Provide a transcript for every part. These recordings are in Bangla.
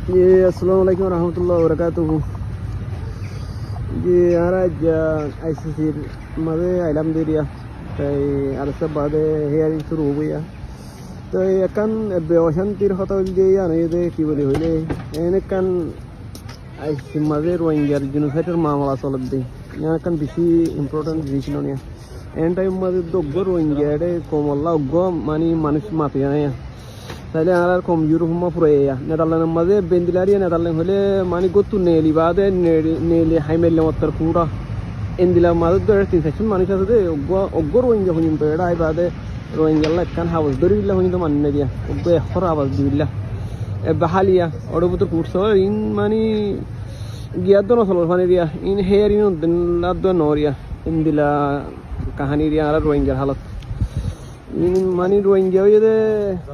अस्सलाम वालेकुम रहमतुल्लाहि व बरकातुहू। আর আইসিসির মাঝে আইলাম দিরিয়া তাই আর সব বাদে হেয়ারিং শুরু হবো ইয়া তো একান অশান্তির কথা যে আনে কি বলি হইলে এখান আইসি মাঝে রোহিঙ্গার জেনোসাইডের মামলা চলত দিই এখান বেশি ইম্পর্টেন্ট জিনিস নিয়ে এন টাইম মাঝে দগ্গ রোহিঙ্গা এটা কমল্লা অজ্ঞ মানে মানুষ মাতি আনে তাহলে আর কম ইউরোপমা ফুরাই নেদারল্যান্ডের মাঝে বেন্দিলারিয়া নেদারল্যান্ড হলে মানে গতু নেলি বাদে নেলি হাইমেলে মত পুরা এন্দিলা মাঝে তো 3-4 মানুষ আছে অজ্ঞ রোহিঙ্গা শুনিম তো এটা বাদে রোহিঙ্গাল্লা একখান হাওয়াজ ধরে দিল্লা শুনি তো মানে দিয়া অজ্ঞ এখর আওয়াজ দিল্লা বাহালিয়া ওর ভিতর কুটছ ইন মানে গিয়ার দো নচল ফানি দিয়া ইন হেয়ার ইন লাদ নরিয়া এন্দিলা কাহানি দিয়া আর রোহিঙ্গার হালত মানে রোহিঙ্গা হয়ে যে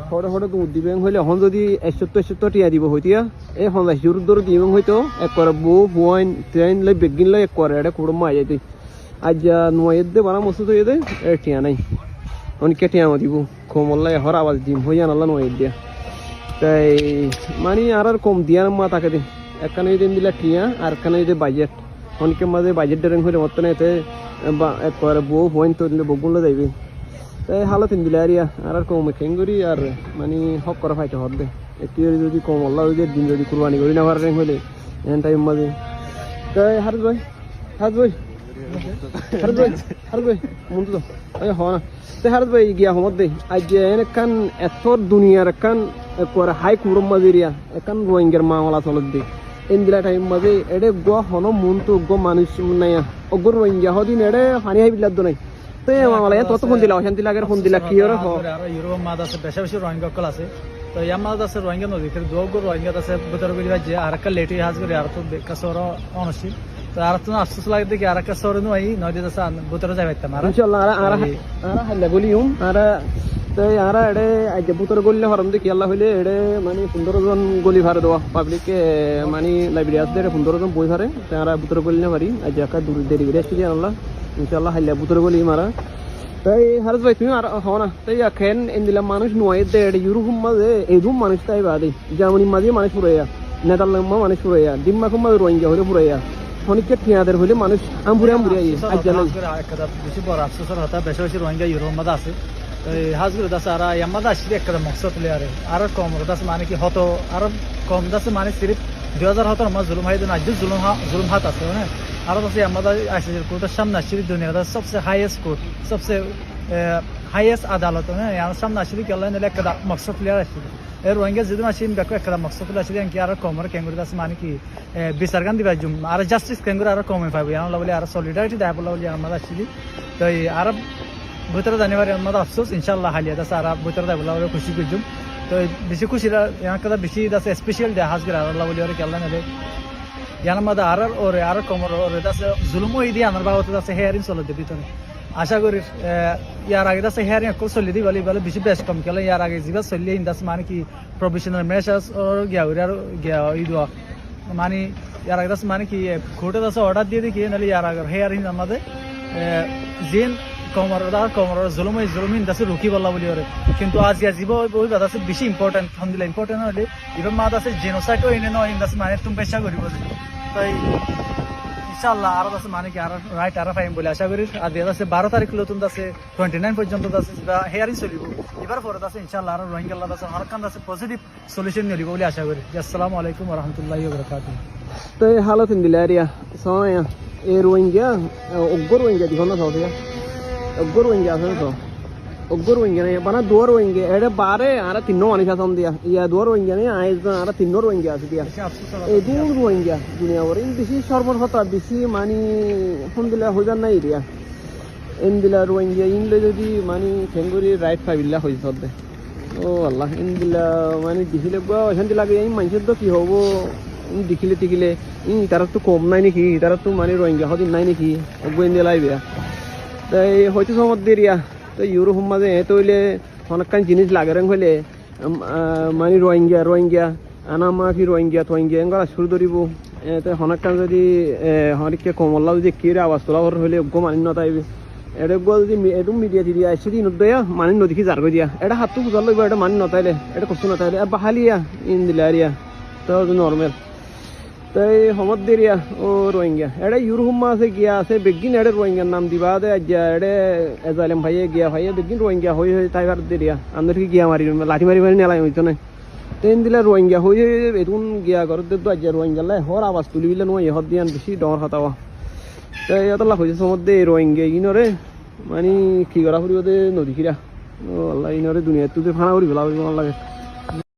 হরে হরে দুধ দিবেন হইলে এখন যদি 71 টিয়া দিব হইতিয়া এই 50 দূর দিবেন হয়তো এক করে বউ পয়েন্ট ট্রেন লাই বেগিন লাই এক করে এটা কুড়ো মা যাইতে আজ নয়ের দে বানা মস্ত হয়ে দে টিয়া নাই অনেকে টিয়া দিব কমল্লাই হর আওয়াজ দিম হইয়া নাল্লা নয়ের দিয়া তাই মানে আর কম দিয়া মা তাকে দিন একখানে দিন দিলা টিয়া আর একখানে যদি বাজেট অনেকে মাঝে বাজেট ডেরেন হইলে মতো না এতে এক করে বউ পয়েন্ট তো বগুলো যাইবে তাই হালত ইন্দিলারিয়া আর কম খেঙ্গুরি আর মানে হক করা ফাইতে হরদে একটু যদি কম আল্লাহ দিন যদি কুরবানি করি না পারেন হলে এন টাইম মাঝে তাই হারত ভাই মনতো তো ওই হ না তাই হারত ভাই গিয়া হমত দে আজ এখান এত দুনিয়ার এখান করে হাই কুরম মাঝেরিয়া এখান রোহিঙ্গার মামলা চলত দে ইন্দিলা টাইম মাঝে এডে গ হন মনতো গ মানুষ নাইয়া অগ্র রোহিঙ্গা হদিন এডে পানি হাই বিলাদ নাই তত ফোন দিলা অশান্তি লাগে ফোন দিলা কি আর ইউরোপ মাদ আছে বেশি বেশি রোহিঙ্গা কল আছে তো ইয়ার মাদ আছে রোহিঙ্গা নদী দোগ রোহিঙ্গা আছে ভেতর করে যে আর একটা লেটে হাজ করে আর তো কাছর অনসি তো আর তো আফসোস লাগে দেখি আর একটা সর নই নদী আছে ভেতরে যাই পাইতাম আর ইনশাআল্লাহ আর হাল্লা বলিউম আর তাই আর এডে আজ ভেতরে গলিলে হরম দেখি আল্লাহ হইলে এডে মানে 15 জন গলি ভারে দেওয়া পাবলিক মানে লাইব্রেরি আছে 15 জন বই ভারে তারা ভেতরে গলিলে পারি আজ একা দূর দেরি করে আসছি আল্লাহ ইনশাআল্লাহ হাল্লা ভেতরে গলি মারা তাই হারত ভাই তুমি আর হও না তাই এখন ইন্দিলা মানুষ নয় দে ইউরোপ মাঝে এইরকম মানুষ তাই বাদে জার্মানি মাঝে মানুষ ফুরাইয়া নেদারল্যান্ড মানুষ ফুরাইয়া ডিম্মা কুম্মা রোহিঙ্গা হলে ফুরাইয়া অনেককে ঠিয়াদের হলে মানুষ আমপুরে আজ জানো বেশি বড় আফসোসের হতা বেশি বেশি রোহিঙ্গা ইউরোপ মাঝে আছে হাজগুলো দাস আর ইয়ামাদা আসলে একটা মকসদ লে আর কম দাস মানে কি হতো আর কম দাস মানে সিরিফ 2017 মাস জুলুম হাইদিন আজ জুলুম হাত আছে হ্যাঁ আর দাসে আমাদের আসলে কোর্টের সামনে আসলে দুনিয়ার সবচেয়ে হাইয়েস্ট কোর্ট সবচেয়ে হাইয়েস্ট আদালত হ্যাঁ ইয়ার সামনে আসলে কি আল্লাহ নিলে একটা মকসদ প্লেয়ার আসলে এর রোহিঙ্গা যদি আসেন দেখো একটা মকসদ প্লেয়ার আসলে কি আর কম আর ক্যাঙ্গুরি দাস মানে কি বিচার গান দিবা জুম আর জাস্টিস ক্যাঙ্গুরি আর কমে পাবে ইয়ার বলে আর সলিডারিটি দেয় বলে আমাদের আসলে তো আর ভেতরে জানিবার আমাদের আফসোস ইনশাল্লাহ হালিয়া দাস আর ভেতরে দেয় বলে খুশি করছুম তো বেশি খুশি ইয়ার কথা বেশি দাস স্পেশাল দেয় হাজগির আল্লাহ বলে আর কি আল্লাহ নেলে ইয়ার মধ্যে আর কমর ওরে দাস জুলুম হয়ে দিয়ে আমার বাবা দাস হেয়ারিং চলে দেবে ভিতরে আশা করি ইয়ার আগে দাস হেয়ারিং একটু চলে দিই বলে বেশি বেশ কম খেলে ইয়ার আগে যেভাবে চলিয়ে দাস মানে কি প্রফেশনাল মেসার্স গিয়া আর গিয়া ঈদ মানে ইয়ার আগে দাস মানে কি কোর্টে দাস অর্ডার দিয়ে দিই কি নাহলে ইয়ার আগে হেয়ারিং আমাদের জিন কমর জুলুমিন দাসে রুকি বলা বলি ওরে কিন্তু আজ জীব ওই বাদ আছে বেশি ইম্পর্টেন্ট হন্দিলা ইম্পর্টেন্ট হলে ইভেন মাদ আছে জেনোসাইডও এনে নয় দাস মানে তুমি পেশা করিব তাই ইনশাআল্লাহ আর দাস মানে কি আর রাইট আর ফাইম বলে আশা করি আর দিয়ে আছে 12 তারিখ নতুন দাসে 29 পর্যন্ত দাসে হেয়ারিং চলিব এবার পরে দাসে ইনশাআল্লাহ আর রোহিঙ্গা দাসে হরকান দাসে পজিটিভ সলিউশন নিব বলে আশা করি আসসালামু আলাইকুম ওয়া রাহমাতুল্লাহি ওয়া বারাকাতুহু তো হালত ইন্দিলারিয়া সোয়া এ রোহিঙ্গা অগ্র রোহিঙ্গা দিখন না সাউদিয়া অগ্র রোহিঙ্গা আছে তো অগ্র রোহিঙ্গা নেই বানা দো রোহিঙ্গা এটা বারে আর তিনো মানুষ আছে দিয়া ইয়া দো রোহিঙ্গা নেই আইজ আর তিনো রোহিঙ্গা আছে দিয়া এই দু রোহিঙ্গা দুনিয়া ওর বেশি সর্বহতা বেশি মানে ফোন দিলে হইবার নাই দিয়া ইন্দিলা রোহিঙ্গা ইনলে যদি মানে খেঙ্গুরি রাইট পাইবিল্লা হয়ে সদ্দে ও আল্লাহ ইন্দিলা মানে দেখিলে অশান্তি লাগে এই মানুষের তো কি হবো দেখিলে টিকিলে তারা তো কম নাই নাকি তারা তো মানে রোহিঙ্গা হদিন নাই নাকি অগ্র ইন্দিয়া লাইবে তাই হয়তো সময় দেরিয়া তো ইউরোপ মাঝে তো হইলে অনেকখান জিনিস লাগে হইলে মানে রোহিঙ্গা আনামা কি রোহিঙ্গা এগুলো শুরু ধরিব তো অনেকখান যদি অনেককে কমল্লা যদি কি আওয়াজ তোলা হইলে অজ্ঞ মানি নতাইবে এটা যদি একদম মিডিয়া টিডিয়া আসছে দিন দেয়া মানি নদীকে জার করে দিয়া এটা হাতটো বুঝার লাগবে এটা মানি নতাইলে এটা কষ্ট নতাইলে আর বাহালিয়া ইন দিলে আরিয়া তো নর্মেল তাই সমত দেরিয়া ও রোহিঙ্গা এটা ইউরোপ আছে গিয়া আছে বেগিন এড়ে রোহিঙ্গার নাম দিবা দে এড়ে এজালেম ভাইয়ে গিয়া ভাইয়ে বেগিন রোহিঙ্গা হয়ে তাইবার দেরিয়া আমাদেরকে গিয়া মারি লাঠি মারি মারি নেলাই হইতো না ট্রেন দিলে রোহিঙ্গা হয়ে এরকম গিয়া করতে তো আজ রোহিঙ্গা লাই হর আওয়াজ তুলিবিলে নয় ইহত দিয়ান বেশি ডর হতাওয়া তাই এত লাভ হয়েছে সমদ্দে রোহিঙ্গা ইনরে মানে কি করা ফুরিব দে নদী খিরা ও আল্লাহ ইনরে দুনিয়া তুই ফানা করি পেলা লাগে